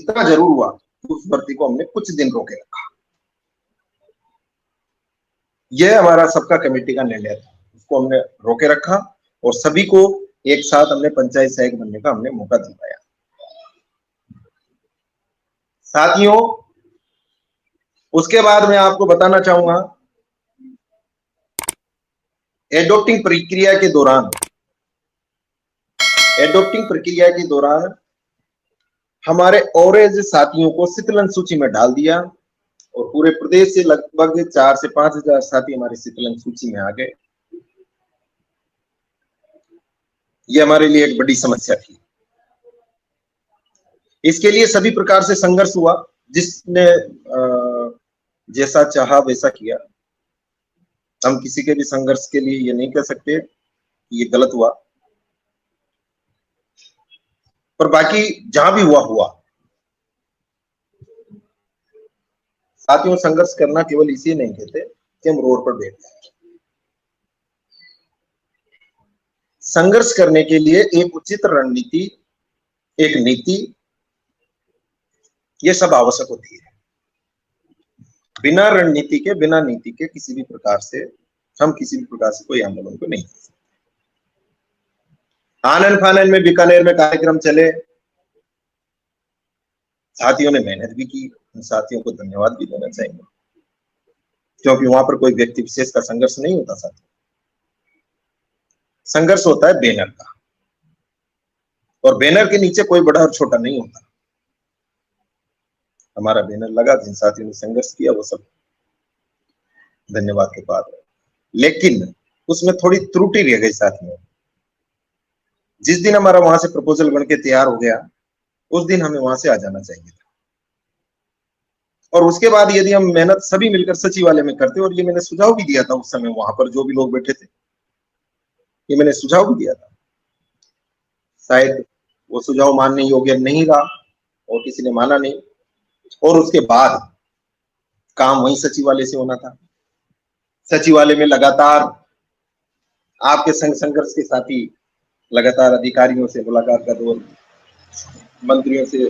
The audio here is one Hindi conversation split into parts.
जितना जरूर हुआ उस भर्ती को हमने कुछ दिन रोके रखा। यह हमारा सबका कमेटी का निर्णय था, उसको हमने रोके रखा और सभी को एक साथ हमने पंचायत सहायक बनने का हमने मौका दिलाया। साथियों, उसके बाद मैं आपको बताना चाहूंगा, एडॉप्टिंग प्रक्रिया के दौरान हमारे औरेज साथियों को शीतलन सूची में डाल दिया और पूरे प्रदेश से लगभग 4 से 5 हजार साथी हमारे शीतलन सूची में आ गए। ये हमारे लिए एक बड़ी समस्या थी। इसके लिए सभी प्रकार से संघर्ष हुआ, जिसने जैसा चाहा वैसा किया। हम किसी के भी संघर्ष के लिए ये नहीं कह सकते कि ये गलत हुआ, पर बाकी जहां भी हुआ। साथियों, संघर्ष करना केवल इसी नहीं कहते कि हम रोड पर बैठ जाए। संघर्ष करने के लिए एक उचित रणनीति, एक नीति, ये सब आवश्यक होती है। बिना रणनीति के, बिना नीति के किसी भी प्रकार से हम किसी भी प्रकार से कोई आंदोलन को नहीं कर सकते। आनन फानन में बीकानेर में कार्यक्रम चले, साथियों ने मेहनत भी की, उन साथियों को धन्यवाद भी देना चाहिए, क्योंकि वहां पर कोई व्यक्ति विशेष का संघर्ष नहीं होता। साथियों, संघर्ष होता है बैनर का, और बैनर के नीचे कोई बड़ा और छोटा नहीं होता। हमारा बैनर लगा, जिन साथियों ने संघर्ष किया वो सब धन्यवाद के पात्र है, लेकिन उसमें थोड़ी त्रुटि रह गई साथियों। जिस दिन हमारा वहां से प्रपोजल बन के तैयार हो गया, उस दिन हमें वहां से आ जाना चाहिए था। और उसके बाद यदि हम मेहनत सभी मिलकर सचिवालय में करते, और ये मैंने सुझाव भी दिया था उस समय, वहां पर जो भी लोग बैठे थे, ये मैंने सुझाव भी दिया था। शायद वो सुझाव मानने योग्य नहीं रहा और किसी ने माना नहीं, और उसके बाद काम वही सचिवालय से होना था। सचिवालय में लगातार आपके संघ संघर्ष के साथी लगातार अधिकारियों से मुलाकात का दौर, मंत्रियों से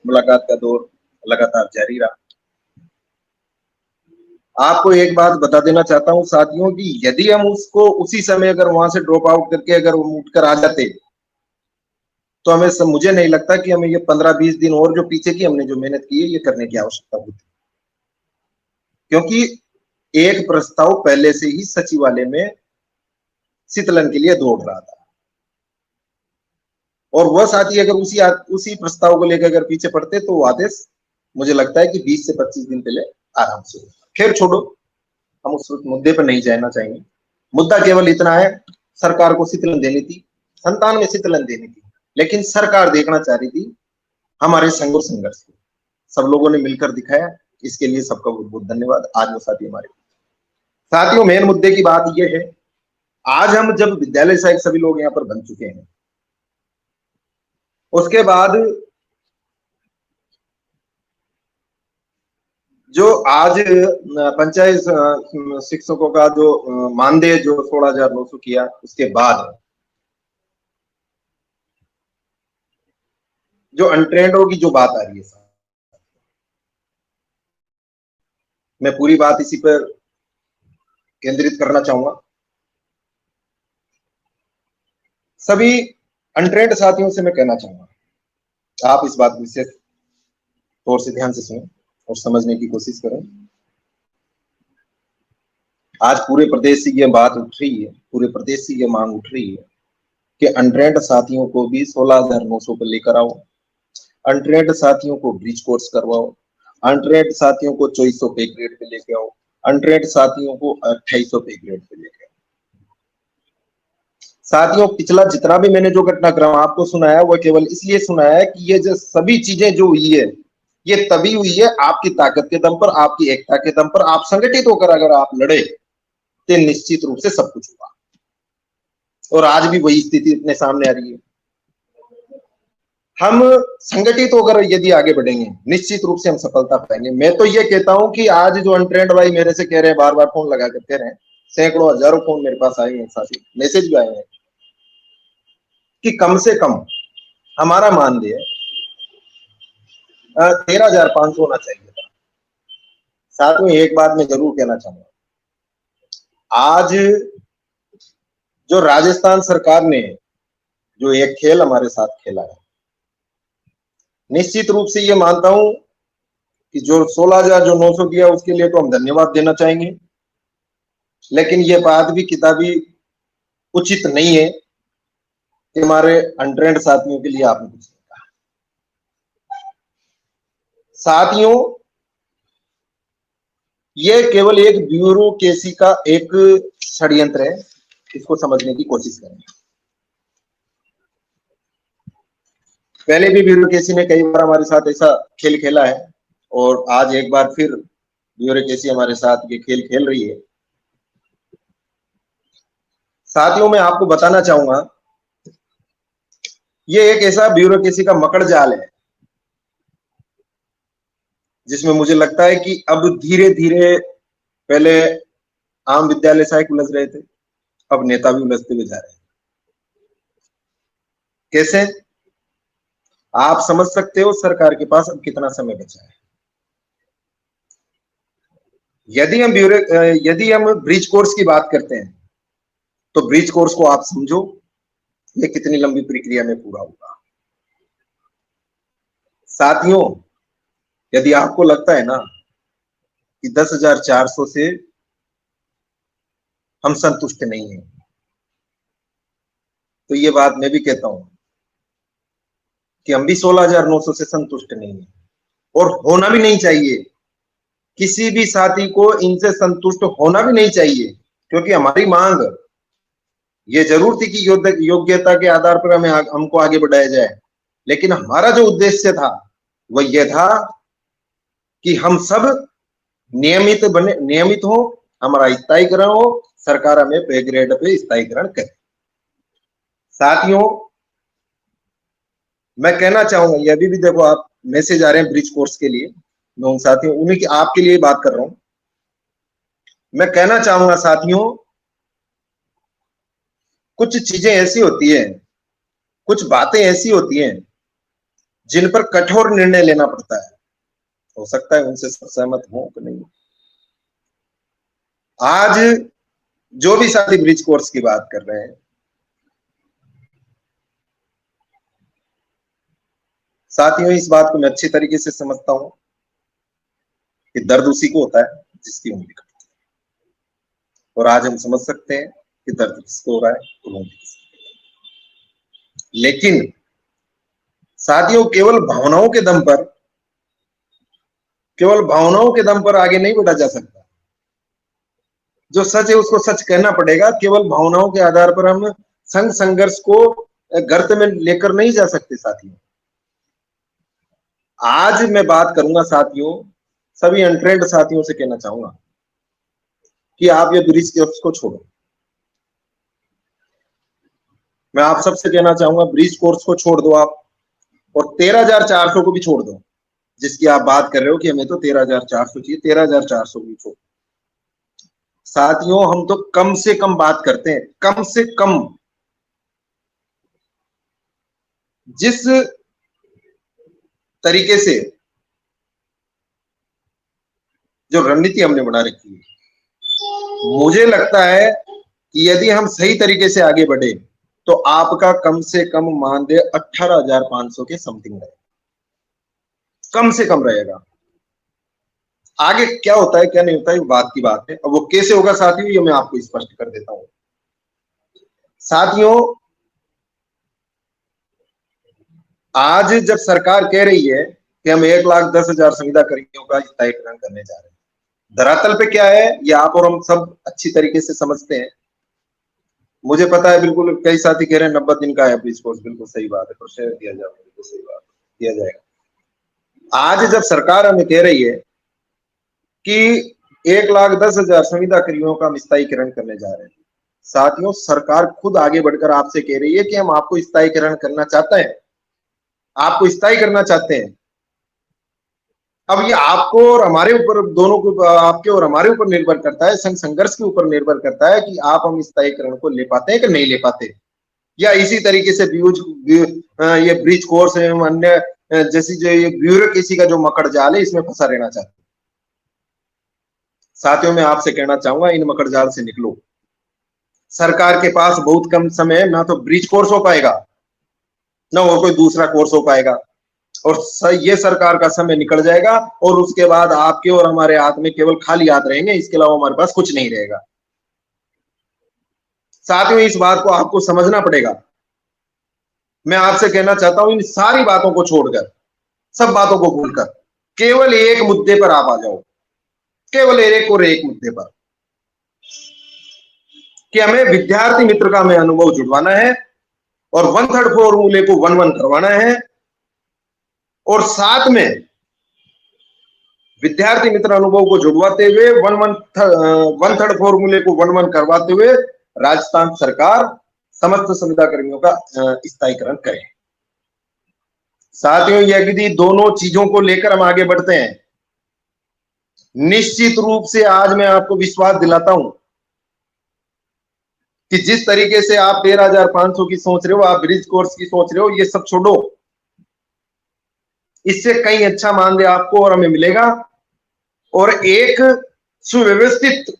मुलाकात का दौर लगातार जारी रहा। आपको एक बात बता देना चाहता हूं साथियों कि यदि हम उसको उसी समय अगर वहां से ड्रॉप आउट करके अगर उठकर आ जाते, तो हमें मुझे नहीं लगता कि हमें ये 15-20 दिन और जो पीछे की हमने जो मेहनत की है ये करने की आवश्यकता होती, क्योंकि एक प्रस्ताव पहले से ही सचिवालय में शीतलन के लिए दौड़ रहा था, और वह साथी अगर उसी प्रस्ताव को लेकर अगर पीछे पड़ते तो वो आदेश मुझे लगता है कि 20 से 25 दिन पहले आराम से होता। खैर छोड़ो, हम उस मुद्दे पर नहीं जाना चाहेंगे। मुद्दा केवल इतना है, सरकार को शीतलन देनी थी, संतान में शीतलन देनी थी, लेकिन सरकार देखना चाह रही थी हमारे संघर्ष को। सब लोगों ने मिलकर दिखाया, इसके लिए सबका बहुत बहुत धन्यवाद। आज वो साथी हमारे साथियों, मेन मुद्दे की बात यह है, आज हम जब विद्यालय सहायक सभी लोग यहाँ पर बन चुके हैं, उसके बाद जो आज पंचायत शिक्षकों का जो मानदेय जो 16,900 किया, उसके बाद जो अनट्रेंडों की जो बात आ रही है, मैं पूरी बात इसी पर केंद्रित करना चाहूंगा। सभी अनट्रेंड साथियों से मैं कहना चाहूंगा, आप इस बात को विशेष तौर से ध्यान से सुनें और समझने की कोशिश करें। आज पूरे प्रदेश से ये बात उठ रही है, पूरे प्रदेश से ये मांग उठ रही है कि अनट्रेंड साथियों को भी 16,900 पर लेकर आओ, अनट्रेंड साथियों को ब्रिज कोर्स करवाओ, अनट्रेंड साथियों को 2400 पे ग्रेड पे लेके आओ, अनट्रेंड साथियों को 2800 पे ग्रेड पे लेके आओ। साथियों, पिछला जितना भी मैंने जो घटनाक्रम आपको सुनाया, वो केवल इसलिए सुनाया है कि ये जो सभी चीजें जो हुई है, ये तभी हुई है आपकी ताकत के दम पर, आपकी एकता के दम पर। आप संगठित होकर अगर आप लड़े तो निश्चित रूप से सब कुछ होगा, और आज भी वही स्थिति अपने सामने आ रही है। हम संगठित होकर यदि आगे बढ़ेंगे, निश्चित रूप से हम सफलता पाएंगे। मैं तो ये कहता हूं कि आज जो अनट्रेंड भाई मेरे से कह रहे हैं, बार बार फोन लगा कर कह रहे हैं, सैकड़ों हजारों फोन मेरे पास आए हैं, साथी मैसेज भी आए हैं कि कम से कम हमारा मानदेय 13,500 होना चाहिए था। साथ में एक बात मैं जरूर कहना चाहूंगा, आज जो राजस्थान सरकार ने जो एक खेल हमारे साथ खेला है, निश्चित रूप से ये मानता हूं कि जो 16,900 दिया उसके लिए तो हम धन्यवाद देना चाहेंगे, लेकिन ये बात भी किताबी उचित नहीं है कि हमारे अनट्रेंड साथियों के लिए आपने कुछ नहीं कहा। साथियों, ये केवल एक ब्यूरोक्रेसी का एक षड्यंत्र है, इसको समझने की कोशिश करें। पहले भी ब्यूरोक्रेसी ने कई बार हमारे साथ ऐसा खेल खेला है और आज एक बार फिर ब्यूरोक्रेसी हमारे साथ ये खेल खेल रही है। साथियों, मैं आपको बताना चाहूंगा, ये एक ऐसा ब्यूरोक्रेसी का मकड़ जाल है जिसमें मुझे लगता है कि अब धीरे धीरे, पहले आम विद्यालय सहायक उलझ रहे थे, अब नेता भी उलझते हुए जा रहे हैं। कैसे? आप समझ सकते हो सरकार के पास अब कितना समय बचा है। यदि हम ब्रिज कोर्स की बात करते हैं तो ब्रिज कोर्स को आप समझो, ये कितनी लंबी प्रक्रिया में पूरा होगा। साथियों, यदि आपको लगता है ना कि 10,400 से हम संतुष्ट नहीं हैं, तो ये बात मैं भी कहता हूं कि हम भी 16,900 से संतुष्ट नहीं है और होना भी नहीं चाहिए। किसी भी साथी को इनसे संतुष्ट होना भी नहीं चाहिए, क्योंकि हमारी मांग ये जरूर थी कि योग्यता के आधार पर हमको आगे बढ़ाया जाए, लेकिन हमारा जो उद्देश्य था वह यह था कि हम सब नियमित हो, हमारा स्थायीकरण हो, सरकार हमें पे ग्रेड पे स्थायीकरण करे। साथियों, मैं कहना चाहूंगा, ये अभी भी देखो आप मैसेज आ रहे हैं ब्रिज कोर्स के लिए, मैं उन साथियों उन्हीं की आपके लिए बात कर रहा हूं। मैं कहना चाहूंगा साथियों, कुछ चीजें ऐसी होती है, कुछ बातें ऐसी होती हैं जिन पर कठोर निर्णय लेना पड़ता है। हो सकता है उनसे सहमत हो कि नहीं। आज जो भी साथी ब्रिज कोर्स की बात कर रहे हैं, साथियों, इस बात को मैं अच्छी तरीके से समझता हूं कि दर्द उसी को होता है जिसकी उंगली कटती है, और आज हम समझ सकते हैं कि दर्द किसको हो रहा है और उंगली किसको। लेकिन साथियों, केवल भावनाओं के दम पर आगे नहीं बढ़ा जा सकता। जो सच है उसको सच कहना पड़ेगा। केवल भावनाओं के आधार पर हम संघर्ष को गर्त में लेकर नहीं जा सकते। साथियों, आज मैं बात करूंगा साथियों, सभी अनट्रेंड साथियों से कहना चाहूंगा कि आप ये ब्रिज कोर्स को छोड़ो। मैं आप सबसे कहना चाहूंगा, ब्रिज कोर्स को छोड़ दो आप, और 13,400 को भी छोड़ दो, जिसकी आप बात कर रहे हो कि हमें तो 13,400 चाहिए, 13,400 भी छोड़। साथियों, हम तो कम से कम बात करते हैं, कम से कम। जिस तरीके से जो रणनीति हमने बना रखी है, मुझे लगता है कि यदि हम सही तरीके से आगे बढ़े तो आपका कम से कम मानदेय 18,500 के समथिंग रहेगा, कम से कम रहेगा। आगे क्या होता है क्या नहीं होता है बात की बात है। अब वो कैसे होगा साथियों, ये मैं आपको स्पष्ट कर देता हूं। साथियों, आज जब सरकार कह रही है कि हम 1,10,000 संविदा कर्मियों का स्थायीकरण करने जा रहे हैं, धरातल पे क्या है ये आप और हम सब अच्छी तरीके से समझते हैं। मुझे पता है, बिल्कुल कई साथी कह रहे हैं 90 दिन का है ब्रिज कोर्स, बिल्कुल सही बात है, प्रश्न दिया जाएगा, बिल्कुल सही बात दिया जाएगा। आज जब सरकार हमें कह रही है कि 1,10,000 संविदा कर्मियों का हम स्थायीकरण करने जा रहे हैं, साथियों, सरकार खुद आगे बढ़कर आपसे कह रही है कि हम आपको स्थायीकरण करना चाहते हैं, आपको स्थायी करना चाहते हैं। अब ये आपको और हमारे ऊपर, दोनों को, आपके और हमारे ऊपर निर्भर करता है, संघर्ष के ऊपर निर्भर करता है कि आप हम स्थायीकरण को ले पाते हैं कि नहीं ले पाते, या इसी तरीके से ये ब्रिज कोर्स एवं अन्य जैसी जो ये ब्यूरोक्रेसी का जो मकड़ जाल है इसमें फंसा रहना चाहते। साथियों, मैं आपसे कहना चाहूंगा इन मकड़ जाल से निकलो। सरकार के पास बहुत कम समय है, ना तो ब्रिज कोर्स हो पाएगा ना और कोई दूसरा कोर्स हो पाएगा, और ये सरकार का समय निकल जाएगा और उसके बाद आपके और हमारे हाथ में केवल खाली हाथ रहेंगे, इसके अलावा हमारे पास कुछ नहीं रहेगा। साथियों, इस बात को आपको समझना पड़ेगा। मैं आपसे कहना चाहता हूं इन सारी बातों को छोड़कर, सब बातों को भूलकर केवल एक मुद्दे पर आप आ जाओ, केवल एक और एक मुद्दे पर, कि हमें विद्यार्थी मित्र का हमें अनुभव जुड़वाना है और 1/3 फॉर्मूले को 1-1 करवाना है, और साथ में विद्यार्थी मित्र अनुभव को जुड़वाते हुए 1/3 फॉर्मूले को 1-1 करवाते हुए राजस्थान सरकार समस्त संविदा कर्मियों का स्थायीकरण करे। साथियों, यदि दोनों चीजों को लेकर हम आगे बढ़ते हैं, निश्चित रूप से आज मैं आपको विश्वास दिलाता हूं कि जिस तरीके से आप 13,500 की सोच रहे हो, आप ब्रिज कोर्स की सोच रहे हो, ये सब छोड़ो। इससे कहीं अच्छा मानदेय आपको और हमें मिलेगा और एक सुव्यवस्थित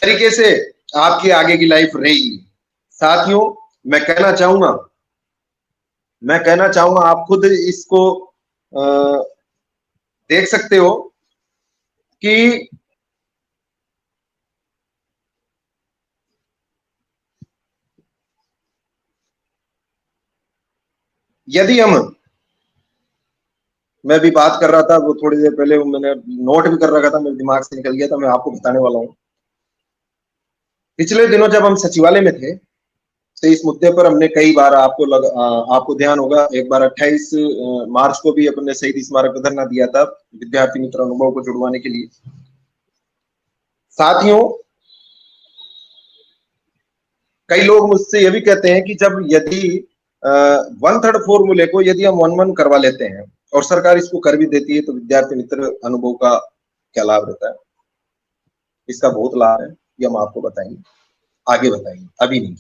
तरीके से आपकी आगे की लाइफ रहेगी। साथियों, मैं कहना चाहूंगा आप खुद इसको देख सकते हो कि यदि मैं भी बात कर रहा था, वो थोड़ी देर पहले मैंने नोट भी कर रखा था, मेरे दिमाग से निकल गया था, मैं आपको बताने वाला हूं। पिछले दिनों जब हम सचिवालय में थे तो इस मुद्दे पर हमने कई बार आपको ध्यान होगा, एक बार 28 मार्च को भी अपने शहीद स्मारक पर धरना दिया था विद्यार्थी मित्र अनुभव को जुड़वाने के लिए। साथियों, कई लोग मुझसे ये भी कहते हैं कि जब यदि 1/3 फॉर्मूले को यदि हम 1-1 करवा लेते हैं और सरकार इसको कर भी देती है तो विद्यार्थी मित्र अनुभव का क्या लाभ रहता है? इसका बहुत लाभ है, ये हम आपको बताएंगे, आगे बताएंगे, अभी नहीं।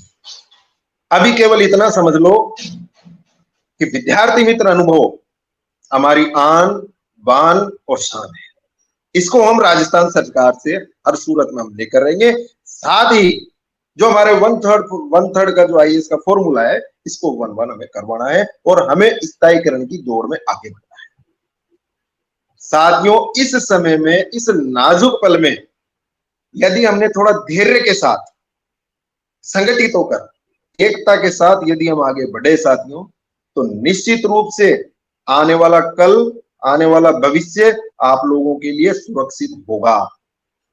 अभी केवल इतना समझ लो कि विद्यार्थी मित्र अनुभव हमारी आन बान और शान है। इसको हम राजस्थान सरकार से हर सूरत में हम लेकर रहेंगे। साथ ही जो हमारे 1/3 का जो आईएएस का फॉर्मूला है, इसको 1-1 हमें करवाना है और हमें स्थायीकरण की दौड़ में आगे बढ़ना है। साथियों, इस समय में, इस नाजुक पल में यदि हमने थोड़ा धैर्य के साथ, संगठित होकर, एकता के साथ यदि हम आगे बढ़े साथियों, तो निश्चित रूप से आने वाला कल, आने वाला भविष्य आप लोगों के लिए सुरक्षित होगा।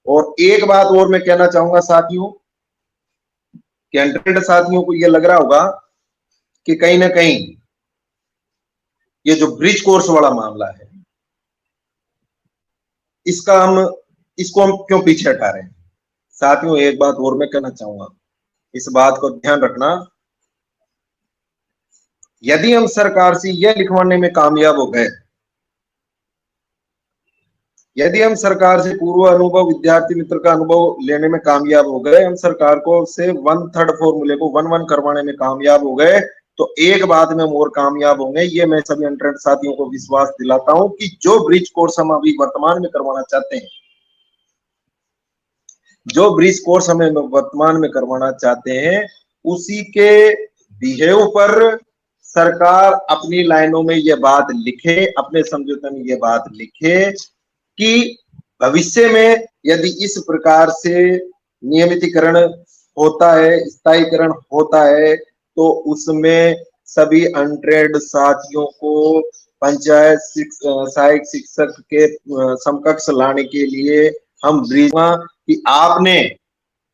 और एक बात और मैं कहना चाहूंगा साथियों, कि 100 साथियों को यह लग रहा होगा कि कहीं ना कहीं ये जो ब्रिज कोर्स वाला मामला है, इसको हम क्यों पीछे हटा रहे हैं। साथियों, एक बात और मैं कहना चाहूंगा, इस बात को ध्यान रखना, यदि हम सरकार से यह लिखवाने में कामयाब हो गए, यदि हम सरकार से पूर्व अनुभव, विद्यार्थी मित्र का अनुभव लेने में कामयाब हो गए, हम सरकार को से 1/3 फॉर्मूले को 1-1 करवाने में कामयाब हो गए, तो एक बात में हम और कामयाब होंगे। ये मैं सभी 100 साथियों को विश्वास दिलाता हूं कि जो ब्रिज कोर्स हम अभी वर्तमान में करवाना चाहते हैं, जो ब्रिज कोर्स हमें वर्तमान में करवाना चाहते हैं, उसी के बिहेव पर सरकार अपनी लाइनों में ये बात लिखे, अपने समझौते में ये बात लिखे कि भविष्य में यदि इस प्रकार से नियमितीकरण होता है, स्थायीकरण होता है, तो उसमें सभी 100 साथियों को पंचायत सहायक शिक्षक के समकक्ष लाने के लिए हम ब्रिज कि आपने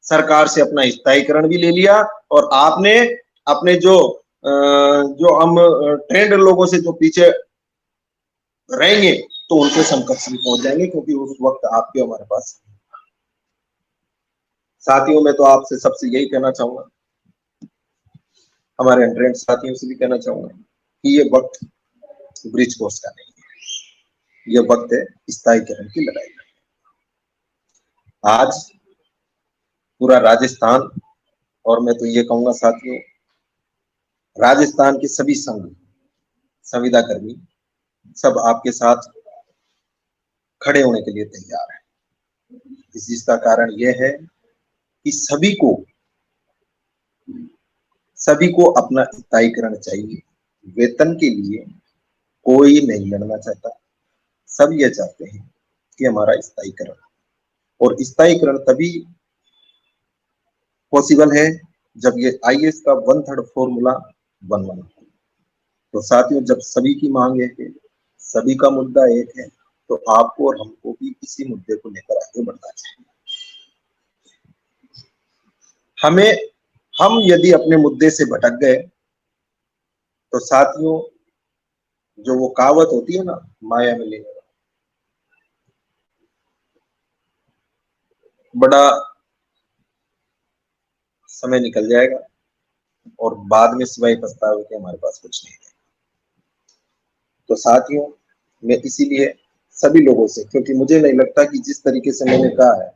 सरकार से अपना स्थायीकरण भी ले लिया और आपने अपने जो हम ट्रेंड लोगों से जो पीछे रहेंगे तो उनके समकक्ष भी पहुंच जाएंगे, क्योंकि उस वक्त आपके हमारे पास। साथियों, मैं तो आपसे सबसे यही कहना चाहूंगा, हमारे 100 साथियों से भी कहना चाहूंगा कि ये वक्त ब्रिज कोर्स का नहीं है, ये वक्त है स्थायीकरण की लड़ाई का। आज पूरा राजस्थान, और मैं तो ये कहूंगा साथियों, राजस्थान के सभी संघ, संविदा कर्मी सब आपके साथ खड़े होने के लिए तैयार है। इसका कारण यह है कि सभी को अपना स्थायीकरण चाहिए। वेतन के लिए कोई नहीं लड़ना चाहता, सब ये चाहते हैं कि हमारा स्थायीकरण, और स्थायीकरण तभी पॉसिबल है जब ये आईएएस का 1/3 फॉर्मूला बन बना। तो साथियों, जब सभी की मांग एक है, सभी का मुद्दा एक है, तो आपको और हमको भी इसी मुद्दे को लेकर आगे बढ़ना चाहिए। हम यदि अपने मुद्दे से भटक गए तो साथियों, जो वो कहावत होती है ना, माया में लेने वाला, बड़ा समय निकल जाएगा और बाद में सिवाय पछतावे के हमारे पास कुछ नहीं है। तो साथियों, मैं इसीलिए सभी लोगों से, क्योंकि मुझे नहीं लगता कि जिस तरीके से मैंने कहा है